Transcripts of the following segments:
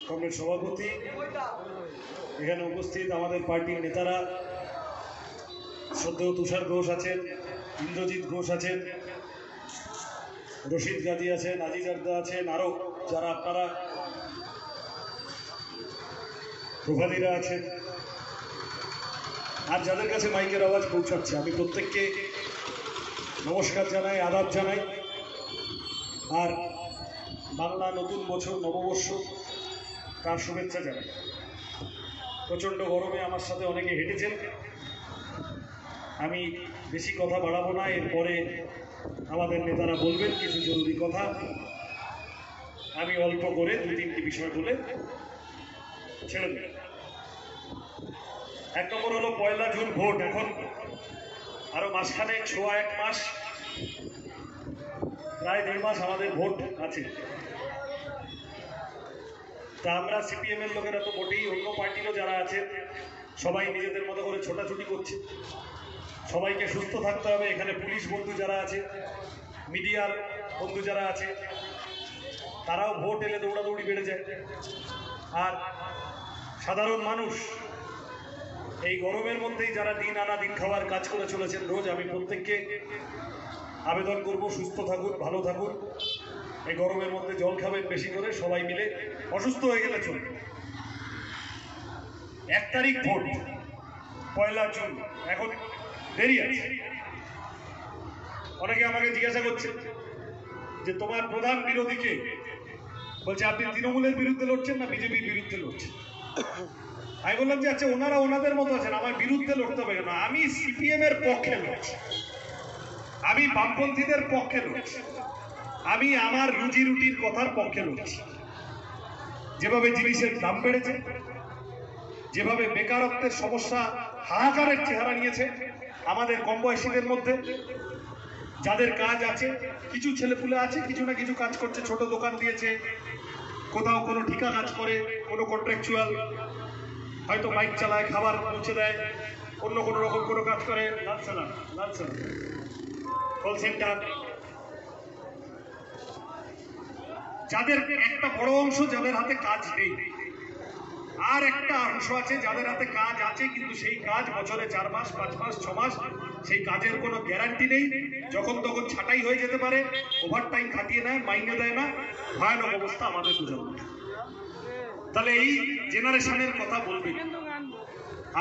কংগ্রেস সভাপতি, এখানে উপস্থিত আমাদের পার্টির নেতারা, শ্রদ্ধেয় তুষার ঘোষ আছেন, ইন্দ্রজিৎ ঘোষ আছেন, রশিদ গাজী আছেন, আজিজ আর্দা আছেন, আরও যারা আপনারা প্রভাদীরা আছেন, আর যাদের কাছে মাইকের আওয়াজ পৌঁছাচ্ছে, আমি প্রত্যেককে নমস্কার জানাই, আদাব জানাই। আর বাংলা নতুন বছর, নববর্ষ, তার শুভেচ্ছা জানাই। প্রচণ্ড গরমে আমার সাথে অনেকে হেঁটেছেন, আমি বেশি কথা বাড়াবো না। এরপরে আমাদের নেতারা বলবেন কিছু জরুরি কথা, আমি অল্প করে 2-3টি বিষয় বলে ছেড়ে দেব। 1 নম্বর হলো 1 জুন ভোট। এখন আরো মাসখানেক, সোয়া 1 মাস, প্রায় 1.5 মাস আমাদের ভোট আছে। তা আমরা সিপিএম এর লোকেরা তো মোটেই, অন্য পার্টিরও যারা আছে সবাই নিজেদের মতো করে ছোটাছুটি করছে। সবাইকে সুস্থ থাকতে হবে। এখানে পুলিশ বন্ধু যারা আছে, মিডিয়ার বন্ধু যারা আছে, তারাও ভোট এলে দৌড়াদৌড়ি বেড়ে যায়। আর সাধারণ মানুষ এই গরমের মধ্যেই যারা দিন আনা দিন খাওয়ার কাজ করে চলেছেন রোজ, আমি প্রত্যেককে আবেদন করব সুস্থ থাকুন, ভালো থাকুন। এই গরমের মধ্যে জল খাবেন বেশি করে, সবাই মিলে। অসুস্থ হয়ে গেলে চলবে। 1 তারিখ ভোট, 1 জুন, এখন দেরি আছে। অনেকে আমাকে জিজ্ঞাসা করছে যে তোমার প্রধান বিরোধীকে, বলছে আপনি তৃণমূলের বিরুদ্ধে লড়ছেন না বিজেপির বিরুদ্ধে লড়ছেন? আমি বললাম যে আচ্ছা, ওনারা ওনাদের মতো আছেন, আমার বিরুদ্ধে লড়তে হবে না। আমি সিপিএম এর পক্ষে লড়ছি, আমি বামপন্থীদের পক্ষে লড়ছি, আমি আমার রুজি রুটির কথার পক্ষে লড়ছি। যেভাবে জিনিসের দাম বেড়েছে, যেভাবে বেকারত্বের সমস্যা হাহাকারের চেহারা নিয়েছে আমাদের কম বয়সীদের মধ্যে, যাদের কাজ আছে, কিছু ছেলেপুলে আছে কিছু না কিছু কাজ করছে, ছোট দোকান দিয়েছে, কোথাও কোনো ঠিকা কাজ করে, কোনো কন্ট্রাকচুয়াল, হয়তো বাইক চালায়, খাবার পৌঁছে দেয়, অন্য কোনো রকম কোনো কাজ করে, কল সেন্টার। যাদের একটা বড় অংশ যাদের হাতে কাজ নেই, আর একটা অংশ আছে যাদের হাতে কাজ আছে কিন্তু সেই কাজ বছরে 4 মাস, 5 মাস, 6 মাস, সেই কাজের কোনো গ্যারান্টি নেই, যখন তখন ছাঁটাই হয়ে যেতে পারে, ওভারটাইম খাটিয়ে নেয়, মাইনে দেয় না, ভয়ানক অবস্থা আমাদের প্রজন্ম। তাহলে এই জেনারেশনের কথা বলবে,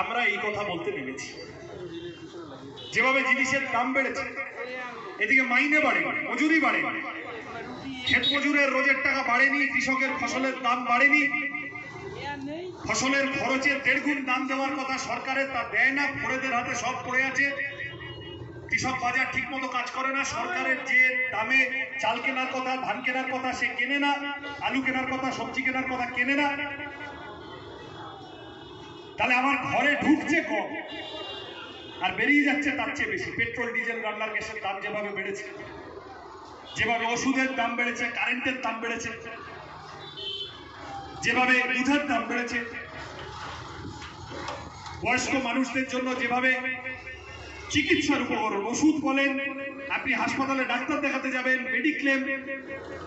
আমরা এই কথা বলতে নেমেছি। যেভাবে জিনিসের দাম বেড়েছে, এদিকে মাইনে বাড়ে, মজুরি বাড়ে, ক্ষেত মজুরের রোজের টাকা বাড়েনি, কৃষকের ফসলের দাম বাড়েনি, ফসলের খরচের 1.5 গুণ দাম দেওয়ার কথা সরকারের, তা দেয় না, ফোড়েদের হাতে সব পড়ে আছে। কৃষক বাজার ঠিক মতো কাজ করে না, সরকারের যে দামে চাল কেনার কথা, ধান কেনার কথা সে কেনে না, আলু কেনার কথা, সবজি কেনার কথা কেনে না। তাহলে আমার ঘরে ঢুকছে কম আর বেরিয়ে যাচ্ছে তার চেয়ে বেশি। পেট্রোল, ডিজেল, রান্নার গ্যাসের দাম যেভাবে বেড়েছে, যেভাবে ওষুধের দাম বেড়েছে, কারেন্টের দাম বেড়েছে, যেভাবে দুধের দাম বেড়েছে, বয়স্ক মানুষদের জন্য যেভাবে চিকিৎসার উপকরণ, ওষুধ বলেন, আপনি হাসপাতালে ডাক্তার দেখাতে যাবেন, মেডিক্লেম,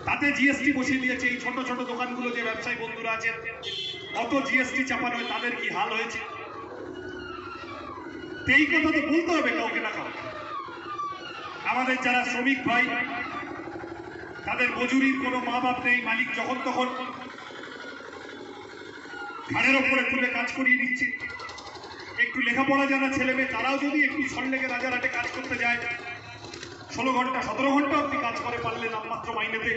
তাতে জিএসটি বসিয়ে দিয়েছে। এই ছোট ছোট দোকানগুলো যে ব্যবসায়ী বন্ধুরা আছেন, কত জিএসটি চাপানো হয়, তাদের কি হাল হয়েছে। এই কথা তো বলতে হবে কাউকে না কাউকে। আমাদের যারা শ্রমিক ভাই, তাদের মজুরির কোনো মা বাপ নেই, মালিক যখন তখন ঘাড়ের ওপরে তুলে কাজ করিয়ে দিচ্ছে। একটু লেখাপড়া জানা ছেলে মেয়ে, তারাও যদি একটু সল্লেগে রাজারহাটে কাজ করতে যায়, 16 ঘন্টা 17 ঘন্টা আপনি কাজ করে পারলেন নামমাত্র মাইনেতে।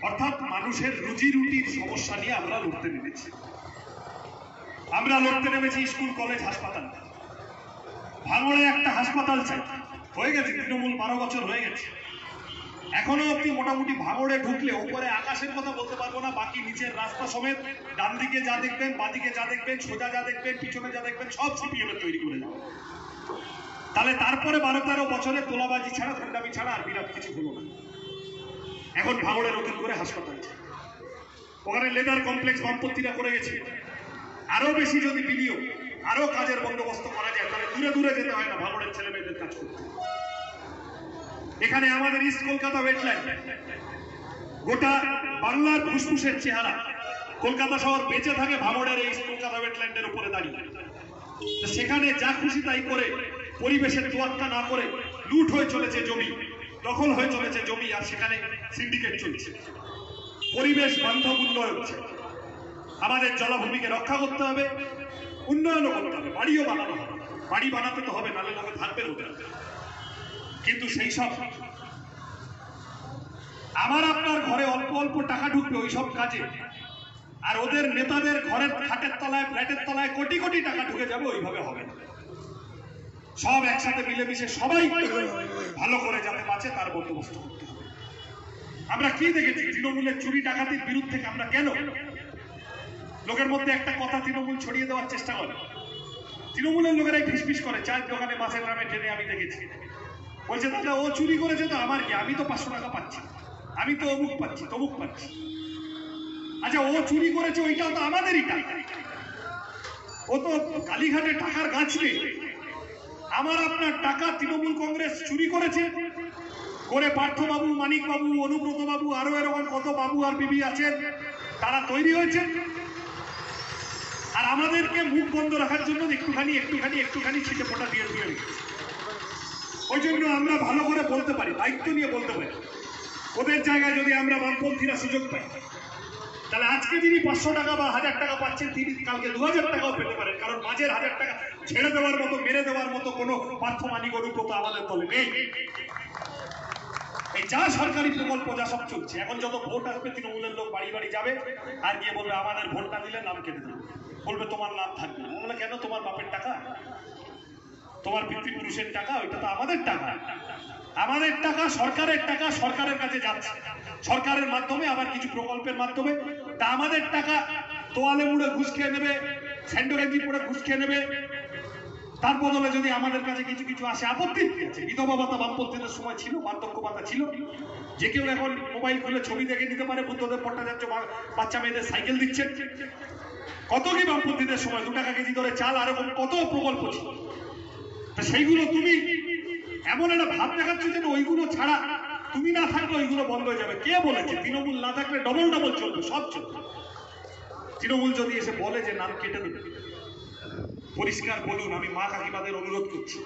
অর্থাৎ মানুষের রুজি রুটির সমস্যা নিয়ে আমরা লড়তে নেমেছি। আমরা লড়তে নেমেছি স্কুল, কলেজ, হাসপাতাল। ভাঙড়ে একটা হাসপাতাল চাই, হয়ে গেছে, তৃণমূল 12 বছর হয়ে গেছে, এখনো অব্দি মোটামুটি ভাঙড়ে ঢুকলে উপরে আকাশের কথা বলতে পারবো না, বাকি নিচের রাস্তা সমেত ডান দিকে যা দেখবেন, বাদিকে যা দেখবেন, সোজা যা দেখবেন, পিছনে যা দেখবেন, সব সিপিএম এর তৈরি করে যাবে। তাহলে তারপরে 12-13 বছরে তোলাবাজি ছাড়া, গুন্ডামি ছাড়া আর বিরাট কিছু হলো না। এখন ভাঙড়ে নতুন করে হাসপাতাল, ওখানে লেদার কমপ্লেক্স বামপন্থীরা করে গেছে। আরো বেশি যদি বিনিয়োগ, আরো কাজের বন্দোবস্ত করা যায়, তাহলে দূরে দূরে যেতে হয় না ভাঙড়ের ছেলে মেয়েদের কাজ করতে। এখানে আমাদের ইস্ট কলকাতা ওয়েটল্যান্ড, গোটা বাংলার ফুসফুসের চেহারা কলকাতা শহর বেঁচে থাকে ভাঙড়ের এই কলকাতা ওয়েটল্যান্ডের উপরে দাঁড়িয়ে। সেখানে যা খুশি তাই করে পরিবেশের তোয়াক্কা না করে লুট হয়ে চলেছে জমি, দখল হয়ে চলেছে জমি, আর সেখানে সিন্ডিকেট চলছে। পরিবেশ বান্ধব উন্নয়ন হচ্ছে। আমাদের জলাভূমিকে রক্ষা করতে হবে, উন্নয়নও করতে হবে, বাড়িও বানানো হবে। বাড়ি বানাতে তো হবে, নালে লোকে থাকবে ওদের। কিন্তু সেই সব আমার আপনার ঘরে অল্প অল্প টাকা ঢুকবে ওই সব কাজে, আর ওদের নেতাদের ঘরের খাটের তলায় ফ্ল্যাটের তলায় কোটি কোটি টাকা ঢুকে যাবে, ওইভাবে হবে না। সব একসাথে মিলেমিশে সবাই ভালো করে যাতে বাঁচে তার বন্দোবস্ত করতে হবে। আমরা কি দেখেছি তৃণমূলের চুরি ডাকাতির বিরুদ্ধে আমরা কেন লোকের মধ্যে একটা কথা তৃণমূল ছড়িয়ে দেওয়ার চেষ্টা করে। তৃণমূলের লোকেরাই ফিসফিস করে চায়ের দোকানে মাছের গ্রামে ট্রেনে, আমি দেখেছি। বলছে দাদা ও চুরি করেছে তো আমার কি, আমি তো 500 টাকা পাচ্ছি, আমি তো অমুক পাচ্ছি তমুক পাচ্ছি। আচ্ছা ও চুরি করেছে ওইটাও তো আমাদেরই টাকা, ও তো কালীঘাটে টাকার গাছ নেই। আমার আপনার টাকা তৃণমূল কংগ্রেস চুরি করেছে করে পার্থবাবু, মানিকবাবু, অনুব্রত বাবু, আরো এরকম কত বাবু আর বিবি আছেন, তারা তৈরি হয়েছে। আর আমাদেরকে মুখ বন্ধ রাখার জন্য একটুখানি একটুখানি একটুখানি ছিটে ফোটা দিয়ে দিয়ে রেখেছে। ওই জন্য আমরা ভালো করে বলতে পারি, দায়িত্ব নিয়ে বলতে পারি। ওদের জায়গায় যদি আমরা বামপন্থীরা সুযোগ পাই, তাহলে আজকে যিনি 500 টাকা বা 1000 টাকা পাচ্ছেন, তিনি কালকে 2000 টাকাও পেতে পারেন। কারণ মাঝের 1000 টাকা ছেড়ে দেওয়ার মতো, মেরে দেওয়ার মতো কোনো পার্থ মানিক অনুব্রত আমাদের দলে নেই। এই যা সরকারি প্রকল্প যা সব চলছে, এখন যত ভোট আসবে তৃণমূলের লোক বাড়ি বাড়ি যাবে আর গিয়ে বলবে আমাদের ভোটটা দিলে নাম কেটে দেবে, বলবে তোমার নাম থাকবে না। বলে কেন, তোমার বাপের টাকা, তোমার পিতৃপুরুষের টাকা, ওইটা তো আমাদের টাকা। আমাদের টাকা, সরকারের টাকা, সরকারের কাছে যাচ্ছে সরকারের মাধ্যমে, আবার কিছু প্রকল্পের মাধ্যমে। তা আমাদের টাকা তোয়ালে মুড়ে ঘুষ খেয়ে নেবে, স্যান্ডো গেঞ্জি পরে ঘুষ খেয়ে নেবে, তার বদলে যদি আমাদের কাছে কিছু কিছু আসে, আপত্তি আছে। বিধবা ভাতা বামপন্থীদের সময় ছিল, বার্ধক্য ভাতা ছিল, যে কেউ এখন মোবাইল খুলে ছবি দেখে নিতে পারে। বুদ্ধদেব ভট্টাচার্য বাচ্চা মেয়েদের সাইকেল দিচ্ছেন। কত কি বামপন্থীদের সময় 2 টাকা কেজি ধরে চাল, আর এরকম কত প্রকল্প ছিল। তো সেইগুলো তুমি এমন একটা ভাব দেখাচ্ছ যেন ওইগুলো ছাড়া তুমি না থাকলে ওইগুলো বন্ধ হয়ে যাবে। কে বলেছে তৃণমূল না থাকলে ডবল ডবল চলবে, সব চলবে? তৃণমূল যদি এসে বলে যে নাম কেটে দেবে, পরিষ্কার বলুন। আমি মা কাকিমাদের অনুরোধ করছি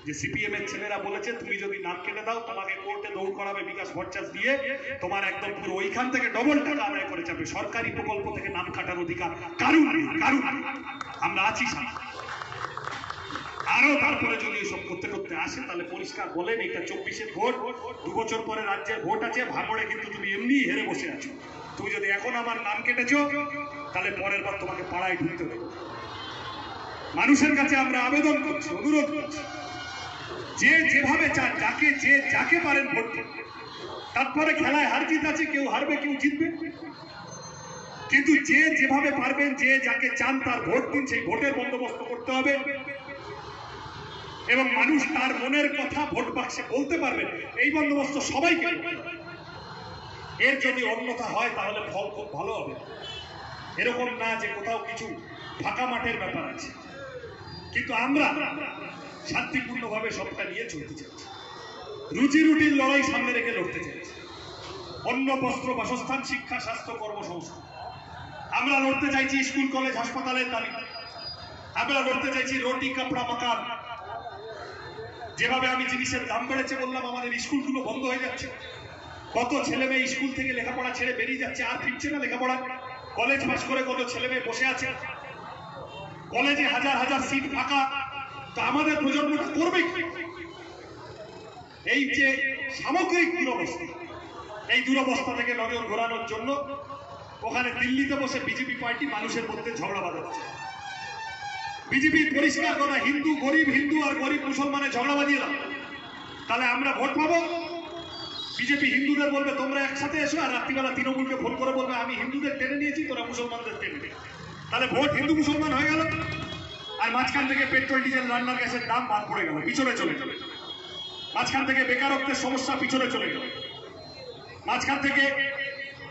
যে সিপিএম এর ছেলেরা বলেছে তুমি যদি নাম কেটে দাও তোমাকে কোর্টে দৌড় করাবে বিকাশ ভট্টাচার্য দিয়ে, তোমার একদম পুরো ওইখান থেকে ডবল টাকা আদায় করে যাবে। সরকারি প্রকল্প থেকে নাম কাটার অধিকার কারুর নেই, কারুর। আমরা আছি সাথে। আরো তারপরে যদি এসব করতে করতে আসে, তাহলে পরিষ্কার বলেন এটা 24-এর ভোট, 2 বছর পরে রাজ্যের ভোট আছে। ভাঙড়ে কিন্তু তুমি এমনি হেরে বসে আছো। তুমি যদি এখন আমার নাম কেটেছো, তাহলে পরের বার তোমাকে পাড়ায় ঢুকতে হবে। মানুষের কাছে আমরা আবেদন করছি, অনুরোধ করছি, যে যেভাবে চান, যাকে যে যাকে পারেন ভোট দিন। তারপরে খেলায় হার জিত আছে, কেউ হারবে কেউ জিতবে, কিন্তু যে যেভাবে পারবেন, যে যাকে চান তার ভোট দিন। সেই ভোটের বন্দোবস্ত করতে হবে এবং মানুষ তার মনের কথা ভোট বাক্সে বলতে পারবেন, এই বন্দোবস্ত সবাইকে। এর যদি অন্যথা হয় তাহলে ফল খুব ভালো হবে। এরকম না যে কোথাও কিছু ফাঁকা মাঠের ব্যাপার আছে, কিন্তু আমরা শান্তিপূর্ণভাবে সবটা নিয়ে চলতে চাইছি। রুজি রুটির লড়াই সামনে রেখে লড়তে চাইছি। অন্ন, বস্ত্র, বাসস্থান, শিক্ষা, স্বাস্থ্য, কর্মসংস্থান। আমরা লড়তে চাইছি স্কুল, কলেজ, হাসপাতালের দাবি। আমরা লড়তে চাইছি রুটি, কাপড়া, মাকান। যেভাবে আমি জিনিসের দাম বেড়েছে বললাম, আমাদের স্কুলগুলো বন্ধ হয়ে যাচ্ছে। কত ছেলে মেয়ে স্কুল থেকে লেখাপড়া ছেড়ে বেরিয়ে যাচ্ছে, আর ফিরছে না লেখাপড়া। কলেজ পাস করে কত ছেলে মেয়ে বসে আছে, কলেজে হাজার হাজার সিট ফাঁকা। তা আমাদের প্রজন্মটা করবে কি? এই যে সামগ্রিক দুরবস্থা, এই দুরবস্থা থেকে নজর ঘোরানোর জন্য ওখানে দিল্লিতে বসে বিজেপি পার্টি মানুষের মধ্যে ঝগড়া বাঁধাচ্ছে। বিজেপির পরিষ্কার কথা, হিন্দু গরিব, হিন্দু আর গরিব মুসলমানের ঝগড়া বাঁধিয়ে দাও, তাহলে আমরা ভোট পাবো। বিজেপি হিন্দুদের বলবে তোমরা একসাথে এসো, আর রাত্রিবেলা তৃণমূলকে ফোন করে বলবে আমি হিন্দুদের টেনে নিয়েছি, তোরা মুসলমানদের টেনে নিয়ে। তাহলে ভোট হিন্দু মুসলমান হয়ে গেল। আর মাঝখান থেকে পেট্রোল, ডিজেল, রান্নার গ্যাসের দাম বাদ পড়ে গেল, পিছনে চলে গেল। মাঝখান থেকে বেকারত্বের সমস্যা পিছনে চলে গেল। মাঝখান থেকে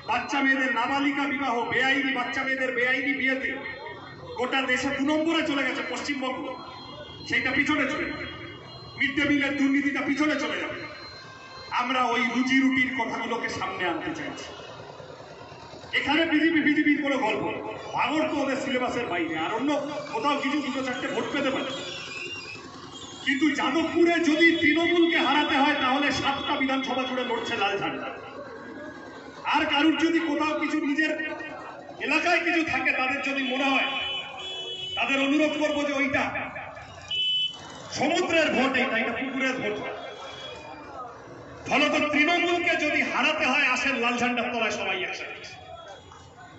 বাচ্চা মেয়েদের নাবালিকা বিবাহ, বেআইনি বাচ্চা মেয়েদের বেআইনি বিয়েতে গোটা দেশে 2 নম্বরে চলে গেছে পশ্চিমবঙ্গ, সেইটা পিছনে চলে যাবে। মিড ডে মিলের দুর্নীতিটা পিছনে চলে যাবে। আমরা ওই রুজি রুটির কথাগুলোকে সামনে আনতে চাইছি। এখানে বিজেপির কোনো গল্প, ভাঙড় তো ওদের সিলেবাসের বাইরে, আর অন্য কোথাও কিছু দুটো চারটে ভোট পেতে পারে। কিন্তু যাদবপুরে যদি তৃণমূলকে হারাতে হয় তাহলে 7টা বিধানসভা জুড়ে লড়ছে লাল ঝান্ডা। আর কারুর যদি কোথাও কিছু নিজের এলাকায় কিছু থাকে, তাদের যদি মনে হয়, তাদের অনুরোধ করবো যে ওইটা সমুদ্রের ভোট, এটা পুকুরের ভোট। ফলত তৃণমূলকে যদি হারাতে হয় আসেন লাল ঝান্ডার তলায় সবাই একসাথে।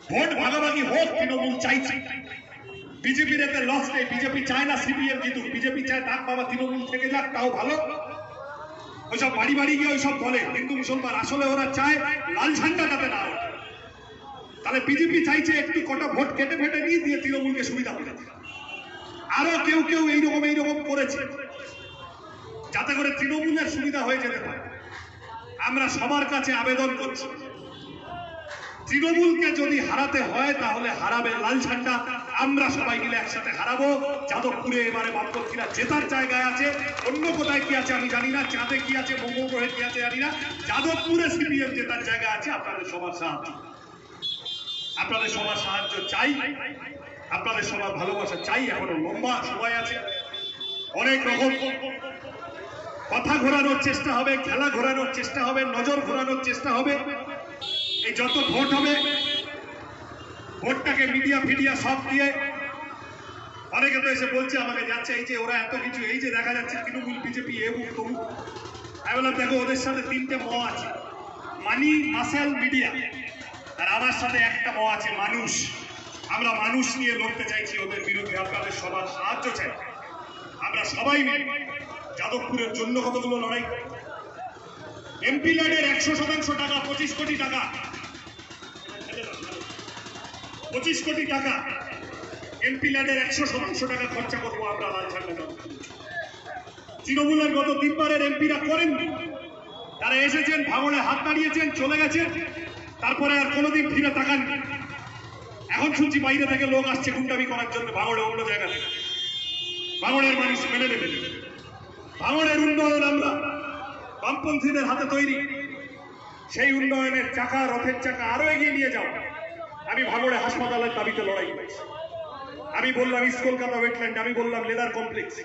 ভোট ভাগাভাগি হোক, তৃণমূল চাইছে। বিজেপির এতে লস নেই, বিজেপি চায় না সিপিএম জিতুক, বিজেপি চায় তার বাবা তৃণমূল থেকে যাক, তাও ভালো। ওইসব বাড়ি বাড়ি গিয়ে ওইসব বলে হিন্দু মুসলমান, আসলে ওরা চায় লাল ঝান্ডাটাতে না ওঠে। তাহলে বিজেপি চাইছে একটু কটা ভোট কেটে ফেটে নিয়ে দিয়ে তৃণমূলকে সুবিধা করে। আরো কেউ এইরকম করেছে যাতে করে তৃণমূলের সুবিধা হয়ে যেতে পারে। আমরা সবার কাছে আবেদন করছি, তৃণমূলকে যদি হারাতে হয় তাহলে হারাবে লাল ঝান্ডা। আমরা সবাই মিলে একসাথে হারাবো। যাদবপুরে এবারে বামপন্থীরা জেতার জায়গায় আছে, অন্য কোথায় কি আছে আমি জানি না, চাঁদে কি আছে, মঙ্গল গ্রহে কি আছে জানি না, যাদবপুরে সিপিএম জেতার জায়গা আছে। আপনাদের সবার সাহায্য, আপনাদের সবার সাহায্য চাই, আপনাদের সবার ভালোবাসা চাই। এখনো লম্বা সময় আছে, অনেক রকম কথা ঘোরানোর চেষ্টা হবে, খেলা ঘোরানোর চেষ্টা হবে, নজর ঘোরানোর চেষ্টা হবে। এই যত ভোট হবে, ভোটটাকে মিডিয়া ফিডিয়া সব দিয়ে, অনেকে তো এসে বলছে আমাকে, যাচ্ছে এই যে ওরা এত কিছু, এই যে দেখা যাচ্ছে তৃণমূল বিজেপি এমুক তমুক। আমি বললাম দেখো, ওদের সাথে 3টে ম আছে, মানি, মাসেল, মিডিয়া। আর আমার সাথে একটা ম আছে, মানুষ। আমরা মানুষ নিয়ে লড়তে চাইছি ওদের বিরুদ্ধে। আপনাদের সবার সাহায্য চাই। আমরা সবাই মিলে যাদবপুরের জন্য কতগুলো লড়াই। এমপি ল্যান্ডের 100% টাকা, 25 কোটি টাকা, 25 কোটি টাকা এমপি ল্যান্ডের 100% টাকা খরচা করবো আমরা লাল ঝান্ডা। তৃণমূলের গত 3 বারের এমপিরা করেননি। তারা এসেছেন, ভাঙড়ে হাত দাঁড়িয়েছেন, চলে গেছেন, তারপরে আর কোনোদিন ফিরে তাকাননি। এখন শুনছি বাইরে থেকে লোক আসছে গুন্ডামি করার জন্য ভাঙড়ে, অন্য জায়গা থেকে। ভাঙড়ের মানুষ মেনে নেবে। ভাঙড়ের উন্নয়ন আমরা বামপন্থীদের হাতে তৈরি। সেই উন্নয়নের চাকা, রথের চাকা আরো এগিয়ে নিয়ে যাও। আমি ভাঙড়ে হাসপাতালের দাবিতে লড়াই করেছি। আমি বললাম ইস্ট কলকাতা ওয়েটল্যান্ড, আমি বললাম লেদার কমপ্লেক্স,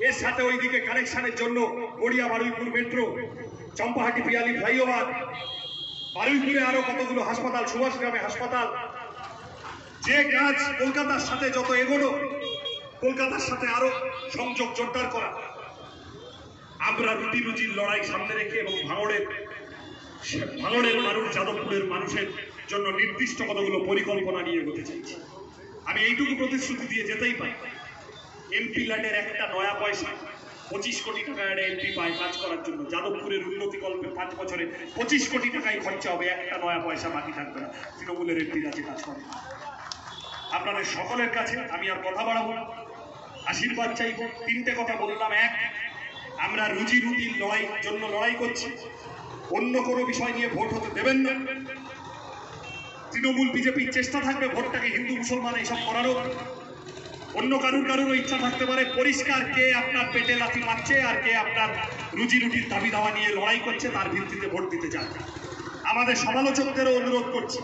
এর সাথে ওইদিকে কানেকশনের জন্য গড়িয়া বারুইপুর মেট্রো, চম্পাহাটি পিয়ালি ফ্লাইওভার, বারুইপুরে আরো কতগুলো হাসপাতাল, সুভাষগ্রামে হাসপাতাল। যে কাজ কলকাতার সাথে যত এগোনো, কলকাতার সাথে আরো সংযোগ জোরদার করা। আমরা রুটি রুজির লড়াই সামনে রেখে এবং ভাঙড়ের মানুষ, যাদবপুরের মানুষের জন্য নির্দিষ্ট কতগুলো পরিকল্পনা নিয়ে এগোতে চাইছি। আমি এইটুকু প্রতিশ্রুতি দিয়ে যেতেই পারি, এমপি ল্যান্ডের একটা নয়া পয়সা, 25 কোটি টাকা একটা এমপি পায় কাজ করার জন্য। যাদবপুরের উন্নতি কল্পে 5 বছরে 25 কোটি টাকাই খরচা হবে, একটা নয়া পয়সা বাকি থাকবে না। তৃণমূলের এমপি কাছে কাজ করে। আপনাদের সকলের কাছে আমি আর কথা বাড়াবো না, আশীর্বাদ চাইব। 3টে কথা বললাম। 1, আমরা রুজি রুটির জন্য লড়াই করছি, অন্য কোনো বিষয় নিয়ে ভোট হতে দেবেন না। তৃণমূল বিজেপির চেষ্টা থাকবে ভোটটাকে হিন্দু মুসলমান এইসব করারও। অন্য কারুর ইচ্ছা থাকতে পারে। পরিষ্কার কে আপনার পেটে লাথি মারছে আর কে আপনার রুজি রুটির দাবি দাওয়া নিয়ে লড়াই করছে, তার ভিত্তিতে ভোট দিতে চান। আমাদের সমালোচকদেরও অনুরোধ করছি,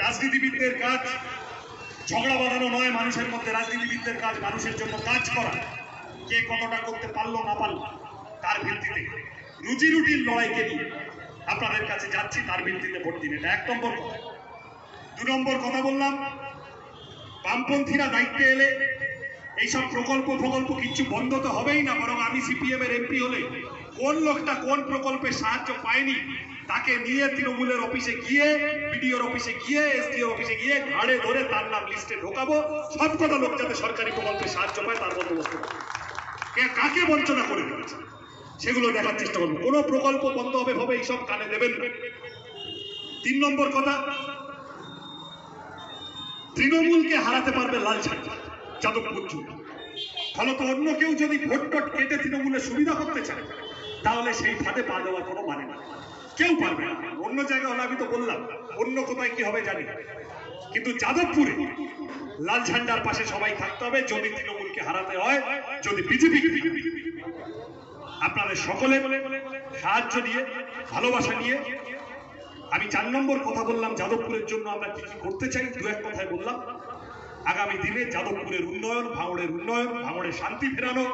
রাজনীতিবিদদের কাজ ঝগড়া বাঁধানো নয়, মানুষের মধ্যে রাজনীতিবিদদের কাজ মানুষের জন্য কাজ করা। কে কতটা করতে পারলো না পারলো তার ভিত্তিতে, রুজি রুটির লড়াইকে নিয়ে আপনাদের কাছে যাচ্ছি, তার ভিত্তিতে ভোট দিন। এটা 1 নম্বর কথা। 2 নম্বর কথা বললাম, বামপন্থীরা দায়িত্বে এলে এইসব প্রকল্প কিচ্ছু বন্ধ তো হবেই না, বরং আমি সিপিএম এর এমপি হলে কোন লোকটা কোন প্রকল্পে সাহায্য পায়নি তাকে নিয়ে তৃণমূলের অফিসে গিয়ে, বিডিওর অফিসে গিয়ে, এসডিওর অফিসে গিয়ে ঘাড়ে ধরে তার নাম লিস্টে ঢোকাবো। সবকটা লোক যাতে সরকারি প্রকল্পে সাহায্য পায় তার বন্দোবস্ত করবো। কে কাকে বঞ্চনা করে দিয়েছে সেগুলো দেখার চেষ্টা করবো। কোনো প্রকল্প বন্ধ হবে ভাবে এইসব কানে দেবেন না। 3 নম্বর কথা, তৃণমূলকে হারাতে পারবে লাল ঝান্ডা যাদবপুর জুড়ে। ফলত অন্য কেউ যদি ভোট কেটে তৃণমূলের সুবিধা করতে চায় তাহলে সেই ফাঁদে পা দেওয়ার কোনো মানে না, কেউ পারবে না। অন্য জায়গায় হলে আমি তো বললাম, অন্য কোথায় কি হবে জানি, কিন্তু যাদবপুরে লাল ঝান্ডার পাশে সবাই থাকতে হবে যদি তৃণমূলকে হারাতে হয়, যদি বিজেপি। আপনাদের সকলে সাহায্য নিয়ে, ভালোবাসা নিয়ে আমি 4 নম্বর কথা বললাম যাদবপুরের জন্য আমরা কি কি করতে চাই, দু এক কথায় বললাম। আগামী দিনে যাদবপুরের উন্নয়ন, ভাঙড়ের উন্নয়ন, ভাঙড়ে শান্তি ফেরানো,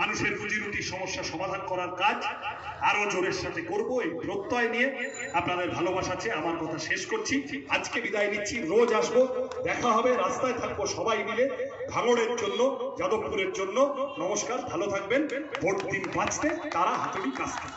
মানুষের রুজি রুটির সমস্যা সমাধান করার কাজ আরো জোরের সাথে করব, এই প্রত্যয় নিয়ে আপনাদের ভালোবাসা চেয়ে আমার কথা শেষ করছি। আজকে বিদায় নিচ্ছি, রোজ আসবো, দেখা হবে, রাস্তায় থাকবো সবাই মিলে ভাঙড়ের জন্য, যাদবপুরের জন্য। নমস্কার, ভালো থাকবেন। ভোট দিন বাঁচতে, তারা হাতুড়ি কাস্তে।